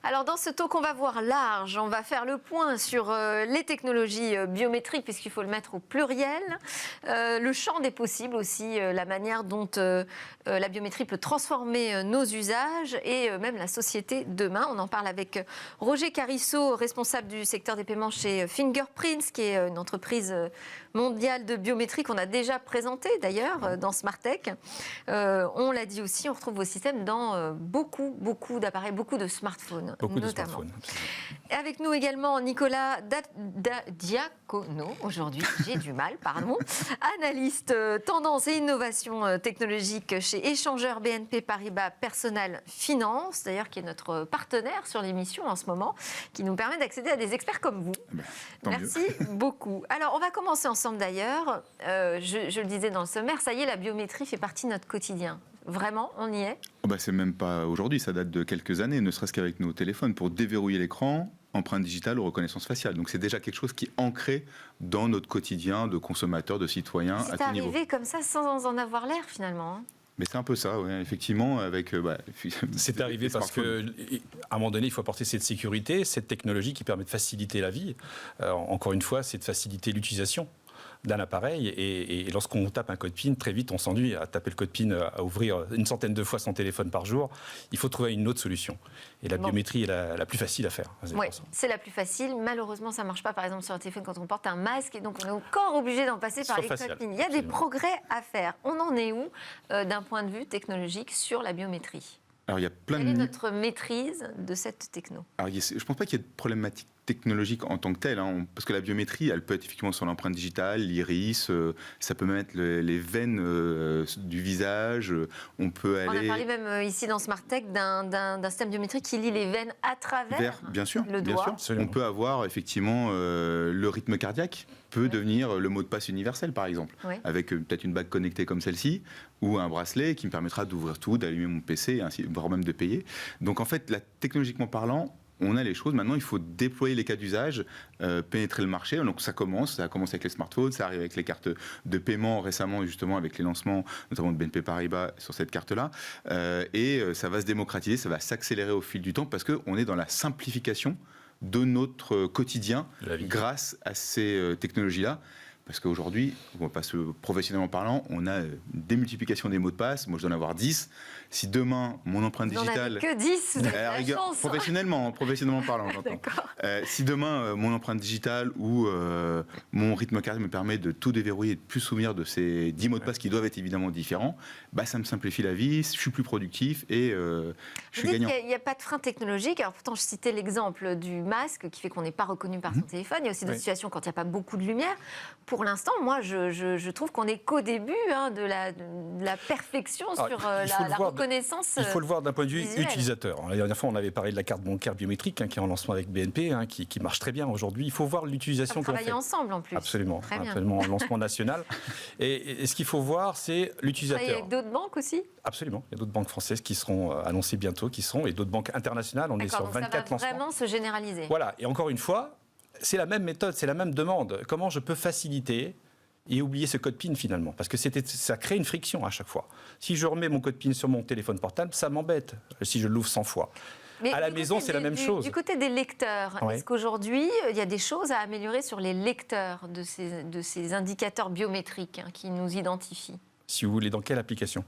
Alors dans ce talk, on va voir large, on va faire le point sur les technologies biométriques, puisqu'il faut le mettre au pluriel, le champ des possibles aussi, la manière dont la biométrie peut transformer nos usages et même la société demain. On en parle avec Roger Carissot, responsable du secteur des paiements chez Fingerprints, qui est une entreprise mondiale de biométrie qu'on a déjà présentée d'ailleurs dans Smartech. On l'a dit aussi, on retrouve vos systèmes dans beaucoup d'appareils, beaucoup de smartphones. Beaucoup notamment. de smartphones. Et avec nous également Nicolas Diacono, aujourd'hui, j'ai du mal, pardon, analyste tendance et innovation technologique chez Échangeur BNP Paribas Personal Finance, d'ailleurs qui est notre partenaire sur l'émission en ce moment, qui nous permet d'accéder à des experts comme vous. Merci beaucoup. Alors on va commencer ensemble d'ailleurs, je le disais dans le sommaire, ça y est, la biométrie fait partie de notre quotidien. Vraiment, on y est ? C'est même pas aujourd'hui, ça date de quelques années, ne serait-ce qu'avec nos téléphones. Pour déverrouiller l'écran, empreinte digitale ou reconnaissance faciale. Donc c'est déjà quelque chose qui est ancré dans notre quotidien de consommateurs, de citoyens à tout niveau. C'est arrivé comme ça sans en avoir l'air finalement. Mais c'est un peu ça, ouais, effectivement, avec... c'est arrivé parce qu'à un moment donné, il faut apporter cette sécurité, cette technologie qui permet de faciliter la vie. Encore une fois, c'est de faciliter l'utilisation d'un appareil et lorsqu'on tape un code PIN, très vite on s'ennuie à taper le code PIN, à ouvrir une centaine de fois son téléphone par jour. Il faut trouver une autre solution. Et la biométrie est la plus facile à faire. Oui, c'est la plus facile. Malheureusement, ça ne marche pas par exemple sur un téléphone quand on porte un masque et donc on est encore obligé d'en passer par les codes PIN. Il y a des progrès à faire. On en est où d'un point de vue technologique sur la biométrie ? Alors, il y a plein Quelle est notre maîtrise de cette techno ? Alors, je ne pense pas qu'il y ait de problématique technologique en tant que telle, parce que la biométrie, elle peut être effectivement sur l'empreinte digitale, l'iris, ça peut même être les veines du visage, on peut aller... On a parlé même ici dans Smartech d'un système biométrique qui lit les veines à travers bien sûr, le doigt. Bien sûr. On peut avoir effectivement le rythme cardiaque peut devenir le mot de passe universel par exemple, avec peut-être une bague connectée comme celle-ci, ou un bracelet qui me permettra d'ouvrir tout, d'allumer mon PC, voire même de payer. Donc en fait, technologiquement parlant, on a les choses. Maintenant, il faut déployer les cas d'usage, pénétrer le marché. Donc, ça a commencé avec les smartphones, ça arrive avec les cartes de paiement récemment, justement, avec les lancements, notamment de BNP Paribas sur cette carte-là. Et ça va se démocratiser, ça va s'accélérer au fil du temps parce qu'on est dans la simplification de notre quotidien grâce à ces technologies-là. Parce qu'aujourd'hui, professionnellement parlant, on a une démultiplication des mots de passe. Moi, je dois en avoir 10. Si demain, mon empreinte digitale... Vous n'en avez que 10, vous avez la chance. Professionnellement parlant, j'entends. Si demain, mon empreinte digitale ou mon rythme cardiaque me permet de tout déverrouiller et de plus souvenir de ces 10 mots de passe qui doivent être évidemment différents, ça me simplifie la vie, je suis plus productif et je suis gagnant. Il n'y a pas de frein technologique. Alors pourtant, je citais l'exemple du masque qui fait qu'on n'est pas reconnu par son téléphone. Il y a aussi des situations quand il n'y a pas beaucoup de lumière. Pour l'instant, moi, je trouve qu'on n'est qu'au début de la perfection sur la reconnaissance. Il faut le voir d'un point de vue visuel. Utilisateur. La dernière fois, on avait parlé de la carte bancaire biométrique qui est en lancement avec BNP, qui marche très bien aujourd'hui. Il faut voir l'utilisation qu'on fait. Travailler ensemble en plus. Absolument, en lancement national. Et ce qu'il faut voir, c'est l'utilisateur. Travailler avec d'autres banques aussi ? Absolument. Il y a d'autres banques françaises qui seront annoncées bientôt, et d'autres banques internationales. On est sur 24 lancements. Ça va vraiment se généraliser. Voilà. Et encore une fois, c'est la même méthode, c'est la même demande. Comment je peux faciliter et oublier ce code PIN finalement ? Parce que ça crée une friction à chaque fois. Si je remets mon code PIN sur mon téléphone portable, ça m'embête si je l'ouvre 100 fois. Mais à la maison, c'est la même chose. Du côté des lecteurs, est-ce qu'aujourd'hui, il y a des choses à améliorer sur les lecteurs de ces indicateurs biométriques qui nous identifient ? Si vous voulez, dans quelle application ?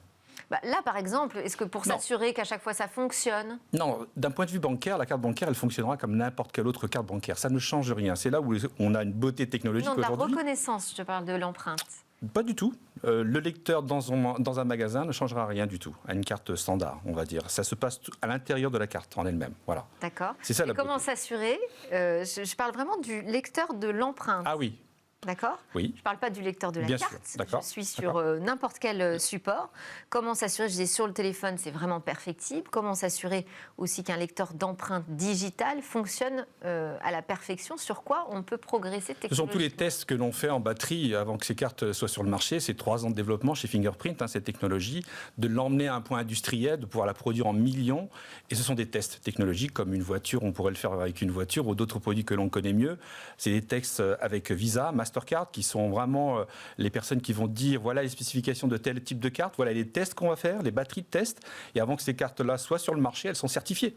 Là, par exemple, est-ce que pour s'assurer qu'à chaque fois ça fonctionne ? Non, d'un point de vue bancaire, la carte bancaire, elle fonctionnera comme n'importe quelle autre carte bancaire. Ça ne change rien. C'est là où on a une beauté technologique aujourd'hui. Non, de la reconnaissance, je te parle de l'empreinte. Pas du tout. Le lecteur dans un magasin ne changera rien du tout à une carte standard, on va dire. Ça se passe à l'intérieur de la carte en elle-même. Voilà. D'accord. C'est ça. Et comment s'assurer je parle vraiment du lecteur de l'empreinte. Ah oui. D'accord ? Oui. Je ne parle pas du lecteur de la Bien carte. sûr. D'accord. Je suis sur n'importe quel support. Comment s'assurer, je disais sur le téléphone, c'est vraiment perfectible. Comment s'assurer aussi qu'un lecteur d'empreinte digitale fonctionne à la perfection ? Sur quoi on peut progresser technologiquement ? Ce sont tous les tests que l'on fait en batterie avant que ces cartes soient sur le marché. C'est 3 ans de développement chez Fingerprint, cette technologie, de l'emmener à un point industriel, de pouvoir la produire en millions. Et ce sont des tests technologiques comme une voiture, on pourrait le faire avec une voiture ou d'autres produits que l'on connaît mieux. C'est des tests avec Visa, Mastercard, qui sont vraiment les personnes qui vont dire voilà les spécifications de tel type de carte, voilà les tests qu'on va faire, les batteries de tests, et avant que ces cartes-là soient sur le marché, elles sont certifiées.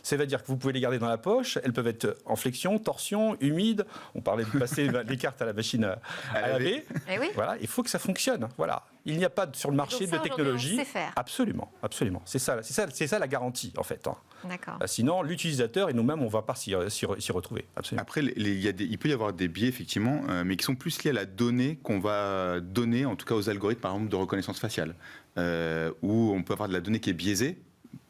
Ça veut dire que vous pouvez les garder dans la poche, elles peuvent être en flexion, torsion, humide. On parlait de passer les cartes à la machine à laver. Eh oui. Voilà, il faut que ça fonctionne. Voilà. Il n'y a pas sur le marché de technologie. On sait faire. Absolument, absolument. C'est ça la garantie, en fait. D'accord. Sinon, l'utilisateur et nous-mêmes, on ne va pas s'y retrouver. Absolument. Après, il peut y avoir des biais, effectivement, mais qui sont plus liés à la donnée qu'on va donner, en tout cas aux algorithmes, par exemple, de reconnaissance faciale, où on peut avoir de la donnée qui est biaisée.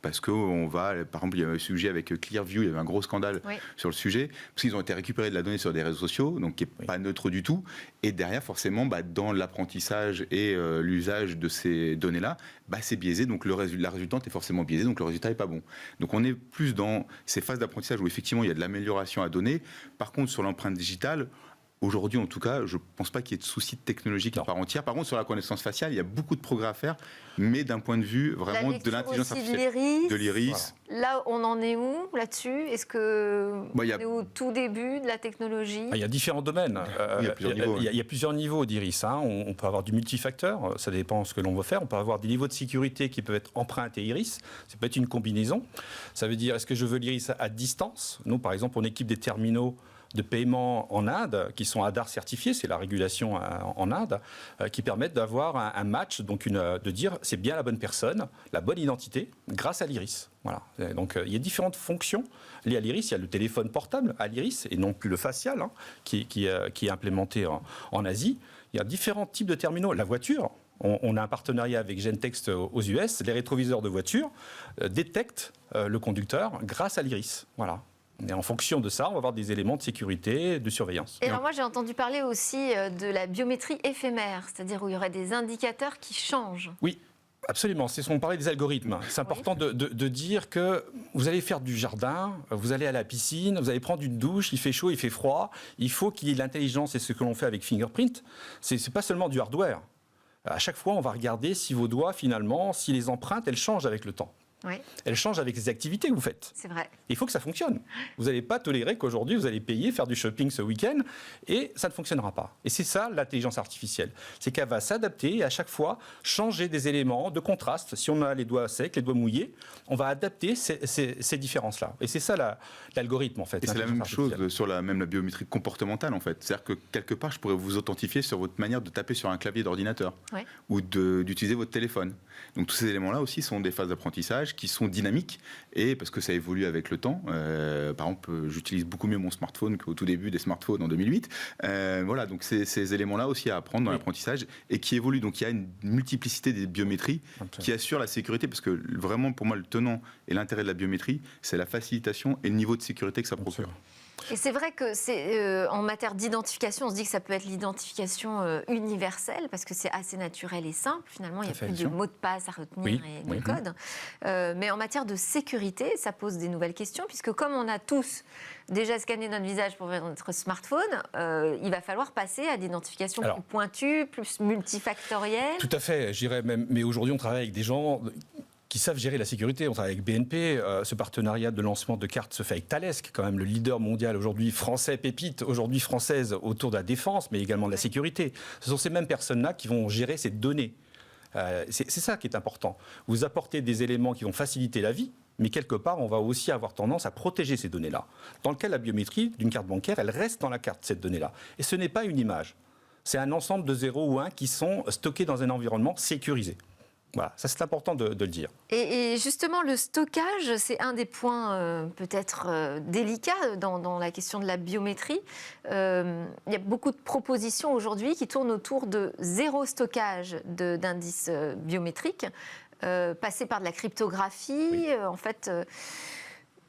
Parce qu'on va, par exemple, il y a un sujet avec Clearview, il y avait un gros scandale sur le sujet, parce qu'ils ont été récupérés de la donnée sur des réseaux sociaux, donc qui n'est pas neutre du tout. Et derrière, forcément, dans l'apprentissage et l'usage de ces données-là, c'est biaisé, donc la résultante est forcément biaisée, donc le résultat n'est pas bon. Donc on est plus dans ces phases d'apprentissage où effectivement il y a de l'amélioration à donner. Par contre, sur l'empreinte digitale, aujourd'hui, en tout cas, je ne pense pas qu'il y ait de soucis technologiques à part entière. Par contre, sur la reconnaissance faciale, il y a beaucoup de progrès à faire, mais d'un point de vue vraiment de l'intelligence artificielle. De l'iris. Voilà. Là, on en est où là-dessus? Est-ce qu'on est au tout début de la technologie? Il y a différents domaines. Il y a plusieurs niveaux d'iris. On peut avoir du multifacteur, ça dépend de ce que l'on veut faire. On peut avoir des niveaux de sécurité qui peuvent être empreintes et iris. Ça peut être une combinaison. Ça veut dire, est-ce que je veux l'iris à distance? Nous, par exemple, on équipe des terminaux de paiement en Inde, qui sont Aadhaar certifiés, c'est la régulation en Inde, qui permettent d'avoir un match, donc de dire c'est bien la bonne personne, la bonne identité, grâce à l'iris. Voilà. Donc il y a différentes fonctions liées à l'iris. Il y a le téléphone portable à l'iris, et non plus le facial, qui est implémenté en Asie. Il y a différents types de terminaux. La voiture, on a un partenariat avec Gentext aux US, les rétroviseurs de voiture détectent le conducteur grâce à l'iris. Voilà. Et en fonction de ça, on va avoir des éléments de sécurité, de surveillance. Et alors moi, j'ai entendu parler aussi de la biométrie éphémère, c'est-à-dire où il y aurait des indicateurs qui changent. Oui, absolument. C'est ce qu'on parlait des algorithmes. C'est important de dire que vous allez faire du jardin, vous allez à la piscine, vous allez prendre une douche, il fait chaud, il fait froid. Il faut qu'il y ait de l'intelligence, et ce que l'on fait avec Fingerprint, c'est pas seulement du hardware. À chaque fois, on va regarder si vos doigts, finalement, si les empreintes, elles changent avec le temps. Oui. Elle change avec les activités que vous faites. C'est vrai. Il faut que ça fonctionne. Vous n'allez pas tolérer qu'aujourd'hui, vous allez payer, faire du shopping ce week-end, et ça ne fonctionnera pas. Et c'est ça, l'intelligence artificielle. C'est qu'elle va s'adapter et à chaque fois changer des éléments de contraste. Si on a les doigts secs, les doigts mouillés, on va adapter ces différences-là. Et c'est ça l'algorithme, en fait. Et c'est la même chose sur la biométrie comportementale, en fait. C'est-à-dire que quelque part, je pourrais vous authentifier sur votre manière de taper sur un clavier d'ordinateur ou d'utiliser votre téléphone. Donc tous ces éléments-là aussi sont des phases d'apprentissage qui sont dynamiques, et parce que ça évolue avec le temps. Par exemple, j'utilise beaucoup mieux mon smartphone qu'au tout début des smartphones en 2008. Voilà, donc ces éléments-là aussi à apprendre dans l'apprentissage et qui évoluent. Donc il y a une multiplicité des biométries qui assurent la sécurité, parce que vraiment, pour moi, le tenant et l'intérêt de la biométrie, c'est la facilitation et le niveau de sécurité que ça procure. Et c'est vrai que c'est en matière d'identification, on se dit que ça peut être l'identification universelle, parce que c'est assez naturel et simple. Finalement, il n'y a plus de mots de passe à retenir et de code. Mais en matière de sécurité, ça pose des nouvelles questions, puisque comme on a tous déjà scanné notre visage pour ouvrir notre smartphone, il va falloir passer à des identifications plus pointues, plus multifactorielles. Tout à fait, je dirais même. Mais aujourd'hui, on travaille avec des gens qui savent gérer la sécurité. On travaille avec BNP. Ce partenariat de lancement de cartes se fait avec Thales, qui est quand même le leader mondial aujourd'hui, français pépite, aujourd'hui française autour de la défense, mais également de la sécurité. Ce sont ces mêmes personnes-là qui vont gérer ces données. C'est ça qui est important. Vous apportez des éléments qui vont faciliter la vie, mais quelque part, on va aussi avoir tendance à protéger ces données-là. Dans le cas de la biométrie d'une carte bancaire, elle reste dans la carte, cette donnée-là. Et ce n'est pas une image. C'est un ensemble de 0 ou 1 qui sont stockés dans un environnement sécurisé. Voilà, ça c'est important de le dire. Et justement, le stockage, c'est un des points peut-être délicats dans la question de la biométrie. Il y a beaucoup de propositions aujourd'hui qui tournent autour de zéro stockage d'indices biométriques, passer par de la cryptographie. En fait,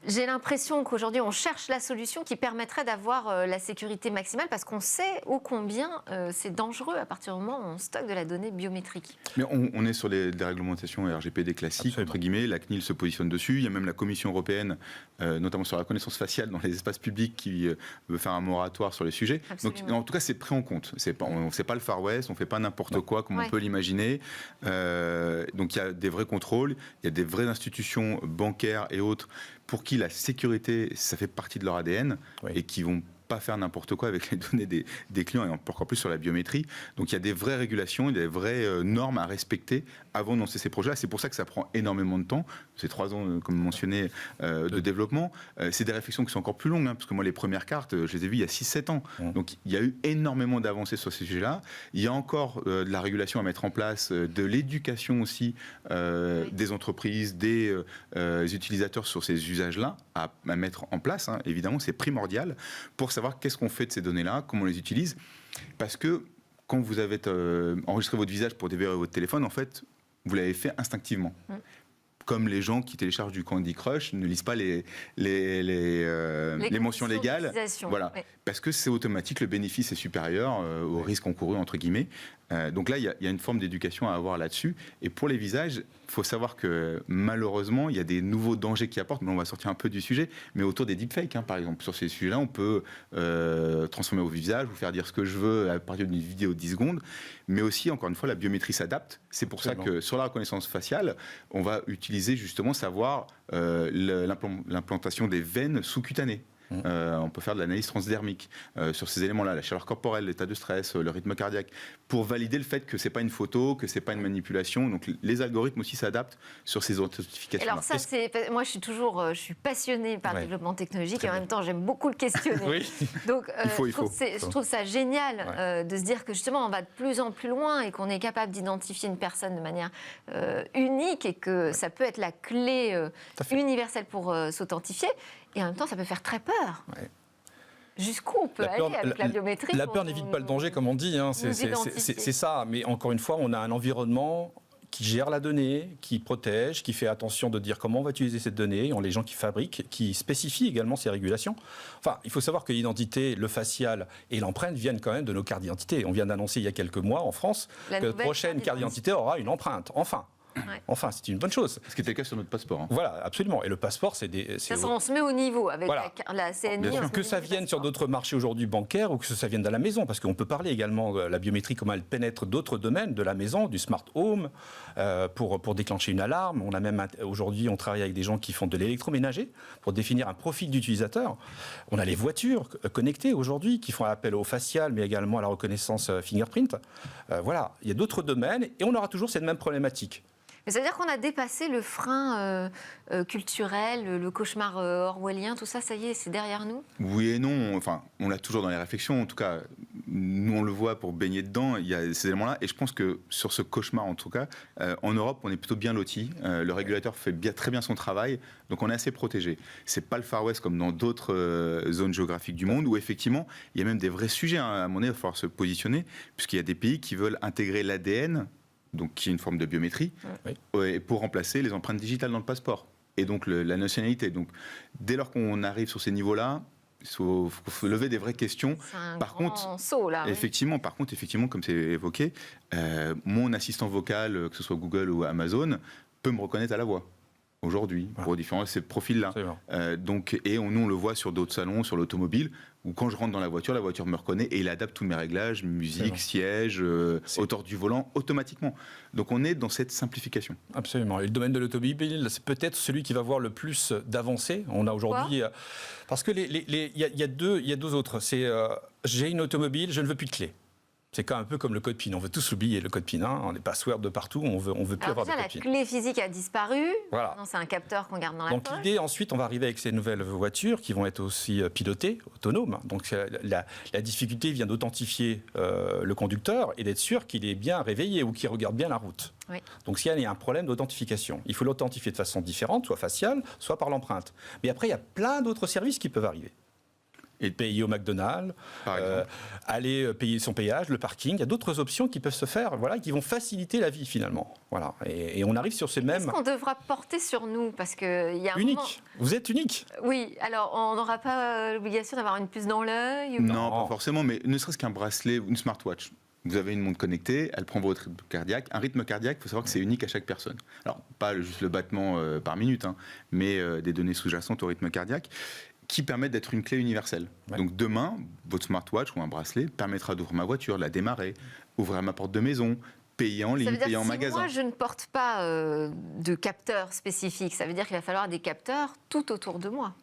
j'ai l'impression qu'aujourd'hui, on cherche la solution qui permettrait d'avoir la sécurité maximale, parce qu'on sait ô combien c'est dangereux à partir du moment où on stocke de la donnée biométrique. Mais on est sur des réglementations RGPD classiques, entre guillemets. La CNIL se positionne dessus. Il y a même la Commission européenne, notamment sur la reconnaissance faciale dans les espaces publics, qui veut faire un moratoire sur les sujets. Donc, en tout cas, c'est pris en compte. On ne fait pas le Far West, on ne fait pas n'importe quoi comme on peut l'imaginer. Donc il y a des vrais contrôles, il y a des vraies institutions bancaires et autres pour qui la sécurité, ça fait partie de leur ADN et qui vont pas faire n'importe quoi avec les données des clients, et encore plus sur la biométrie. Donc il y a des vraies régulations, il y a des vraies normes à respecter avant de lancer ces projets-là. C'est pour ça que ça prend énormément de temps. C'est 3 ans, comme mentionné, de développement. C'est des réflexions qui sont encore plus longues, parce que moi, les premières cartes, je les ai vues il y a 6-7 ans. Donc il y a eu énormément d'avancées sur ces sujets-là. Il y a encore de la régulation à mettre en place, de l'éducation aussi des entreprises, des utilisateurs sur ces usages-là à mettre en place. Évidemment, c'est primordial pour savoir qu'est-ce qu'on fait de ces données-là, comment on les utilise. Parce que quand vous avez enregistré votre visage pour déverrouiller votre téléphone, en fait, vous l'avez fait instinctivement. Comme les gens qui téléchargent du Candy Crush ne lisent pas les mentions légales. Voilà. Oui. Parce que c'est automatique, le bénéfice est supérieur au risque encouru, entre guillemets. Donc là, il y a une forme d'éducation à avoir là-dessus. Et pour les visages, il faut savoir que malheureusement, il y a des nouveaux dangers qui apportent. Mais on va sortir un peu du sujet. Mais autour des deepfakes, par exemple. Sur ces sujets-là, on peut transformer vos visages, vous faire dire ce que je veux à partir d'une vidéo de 10 secondes. Mais aussi, encore une fois, la biométrie s'adapte. C'est pour ça que sur la reconnaissance faciale, on va utiliser justement savoir l'implantation des veines sous-cutanées. On peut faire de l'analyse transdermique sur ces éléments-là, la chaleur corporelle, l'état de stress, le rythme cardiaque, pour valider le fait que c'est pas une photo, que c'est pas une manipulation. Donc les algorithmes aussi s'adaptent sur ces authentifications. Alors ça, moi je suis passionnée par le développement technologique et en même temps j'aime beaucoup le questionner. Oui. Donc je trouve ça génial de se dire que justement on va de plus en plus loin et qu'on est capable d'identifier une personne de manière unique et que ça peut être la clé universelle pour s'authentifier. Et en même temps, ça peut faire très peur. Ouais. Jusqu'où on peut aller avec la biométrie? La peur n'évite pas le danger, comme on dit. C'est ça. Mais encore une fois, on a un environnement qui gère la donnée, qui protège, qui fait attention de dire comment on va utiliser cette donnée. On a les gens qui fabriquent, qui spécifient également ces régulations. Enfin, il faut savoir que l'identité, le facial et l'empreinte viennent quand même de nos cartes d'identité. On vient d'annoncer il y a quelques mois en France que la prochaine carte d'identité aura une empreinte. Enfin, c'est une bonne chose. Ce qui était le cas sur notre passeport. Voilà, absolument. Et le passeport, on se met au niveau avec la CNI. Que ça vienne sur d'autres marchés aujourd'hui bancaires ou que ça vienne de la maison, parce qu'on peut parler également de la biométrie, comment elle pénètre d'autres domaines de la maison, du smart home, pour déclencher une alarme. On a même aujourd'hui, on travaille avec des gens qui font de l'électroménager pour définir un profil d'utilisateur. On a les voitures connectées aujourd'hui qui font appel au facial, mais également à la reconnaissance fingerprint. Voilà, il y a d'autres domaines et on aura toujours cette même problématique. Mais ça veut dire qu'on a dépassé le frein culturel, le cauchemar orwellien, tout ça, ça y est, c'est derrière nous? Oui et non. Enfin, on l'a toujours dans les réflexions. En tout cas, nous, on le voit pour baigner dedans. Il y a ces éléments-là. Et je pense que sur ce cauchemar, en tout cas, en Europe, on est plutôt bien lotis. Le régulateur fait très bien son travail. Donc, on est assez protégé. C'est pas le Far West comme dans d'autres zones géographiques du monde où, effectivement, il y a même des vrais sujets. À un moment donné, il va falloir se positionner, puisqu'il y a des pays qui veulent intégrer l'ADN, donc qui est une forme de biométrie, pour remplacer les empreintes digitales dans le passeport. Et donc la nationalité. Donc dès lors qu'on arrive sur ces niveaux-là, il faut lever des vraies questions. Par contre, saut, là, effectivement, comme c'est évoqué, mon assistant vocal, que ce soit Google ou Amazon, peut me reconnaître à la voix. Aujourd'hui, pour différents ces profils-là. Nous, on le voit sur d'autres salons, sur l'automobile, où quand je rentre dans la voiture me reconnaît et il adapte tous mes réglages, musique, siège, hauteur du volant, automatiquement. Donc on est dans cette simplification. Absolument. Et le domaine de l'automobile, c'est peut-être celui qui va voir le plus d'avancées. On a aujourd'hui... parce que il y a deux autres. C'est j'ai une automobile, je ne veux plus de clé. C'est quand même un peu comme le code PIN. On veut tous oublier le code PIN. On est password de partout. On veut plus avoir de code PIN. La clé physique a disparu. Voilà. C'est un capteur qu'on garde dans la poche. Donc l'idée, ensuite, on va arriver avec ces nouvelles voitures qui vont être aussi pilotées, autonomes. Donc la difficulté vient d'authentifier le conducteur et d'être sûr qu'il est bien réveillé ou qu'il regarde bien la route. Oui. Donc s'il y a un problème d'authentification, il faut l'authentifier de façon différente, soit faciale, soit par l'empreinte. Mais après, il y a plein d'autres services qui peuvent arriver. Et payer au McDonald's, aller payer son péage, le parking. Il y a d'autres options qui peuvent se faire, qui vont faciliter la vie finalement. Voilà. Et on arrive sur ces mêmes... Qu'est-ce qu'on devra porter sur nous? Parce qu'il y a un unique. Moment... Vous êtes unique. Oui. Alors, on n'aura pas l'obligation d'avoir une puce dans l'œil? Non, pas forcément, mais ne serait-ce qu'un bracelet ou une smartwatch. Vous avez une montre connectée, elle prend votre rythme cardiaque. Un rythme cardiaque, il faut savoir que c'est unique à chaque personne. Alors, pas juste le battement par minute, mais des données sous-jacentes au rythme cardiaque, qui permettent d'être une clé universelle. Ouais. Donc demain, votre smartwatch ou un bracelet permettra d'ouvrir ma voiture, de la démarrer, ouvrir ma porte de maison, payer en ligne, payer en magasin. Moi, je ne porte pas de capteur spécifique. Ça veut dire qu'il va falloir des capteurs tout autour de moi.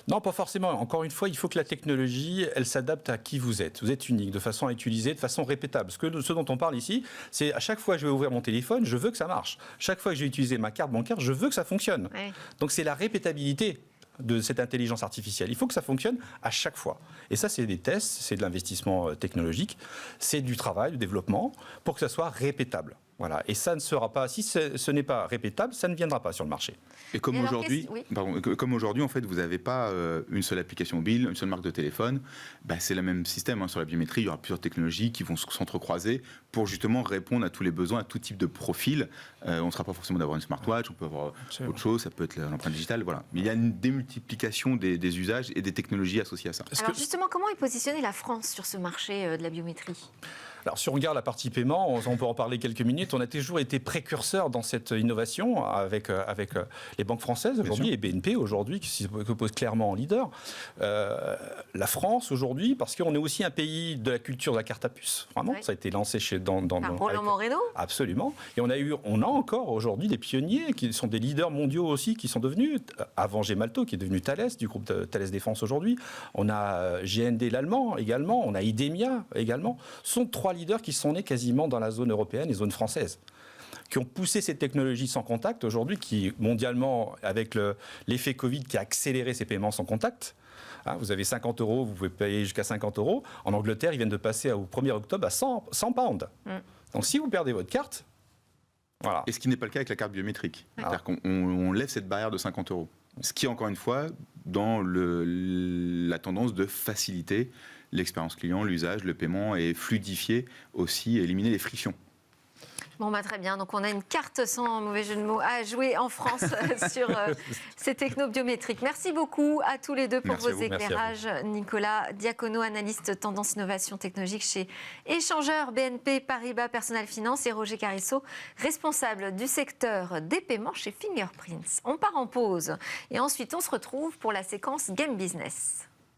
Non, pas forcément. Encore une fois, il faut que la technologie, elle s'adapte à qui vous êtes. Vous êtes unique, de façon à utiliser, de façon répétable. Ce dont on parle ici, c'est à chaque fois que je vais ouvrir mon téléphone, je veux que ça marche. Chaque fois que je vais utiliser ma carte bancaire, je veux que ça fonctionne. Oui. Donc c'est la répétabilité de cette intelligence artificielle. Il faut que ça fonctionne à chaque fois. Et ça, c'est des tests, c'est de l'investissement technologique, c'est du travail, du développement, pour que ça soit répétable. Voilà. Et ça ne sera pas, si ce n'est pas répétable, ça ne viendra pas sur le marché. Et comme aujourd'hui, en fait, vous n'avez pas une seule application mobile, une seule marque de téléphone, c'est le même système. Sur la biométrie, il y aura plusieurs technologies qui vont s'entrecroiser pour justement répondre à tous les besoins, à tout type de profil. On ne sera pas forcément d'avoir une smartwatch, on peut avoir autre chose, ça peut être l'empreinte digitale, voilà. Mais il y a une démultiplication des usages et des technologies associées à ça. Alors justement, comment est positionnée la France sur ce marché de la biométrie ? Alors, si on regarde la partie paiement, on peut en parler quelques minutes. On a toujours été précurseur dans cette innovation avec les banques françaises aujourd'hui et BNP aujourd'hui, qui se pose clairement en leader. La France aujourd'hui, parce qu'on est aussi un pays de la culture de la carte à puce. Vraiment, ça a été lancé dans Roland Moreno. Absolument. Et on a encore aujourd'hui des pionniers qui sont des leaders mondiaux aussi, qui sont devenus, avant Gemalto, qui est devenu Thales, du groupe Thales Défense aujourd'hui. On a GND l'allemand également. On a Idemia également. Ce sont trois leaders qui sont nés quasiment dans la zone européenne et zone française, qui ont poussé ces technologies sans contact aujourd'hui, qui mondialement, avec l'effet Covid qui a accéléré ces paiements sans contact. Vous avez 50 €, vous pouvez payer jusqu'à 50 €. En Angleterre, ils viennent de passer au 1er octobre à 100 pounds. Donc si vous perdez votre carte, voilà. Et ce qui n'est pas le cas avec la carte biométrique. C'est-à-dire qu'on lève cette barrière de 50 €. Ce qui est encore une fois dans la tendance de faciliter l'expérience client, l'usage, le paiement et fluidifier aussi, éliminer les frictions. Bon, très bien. Donc, on a une carte sans mauvais jeu de mots à jouer en France sur ces technos biométriques. Merci beaucoup à tous les deux pour vos éclairages. Nicolas Diacono, analyste tendance innovation technologique chez Échangeur BNP Paribas Personal Finance, et Roger Carisso, responsable du secteur des paiements chez Fingerprints. On part en pause et ensuite on se retrouve pour la séquence Game Business.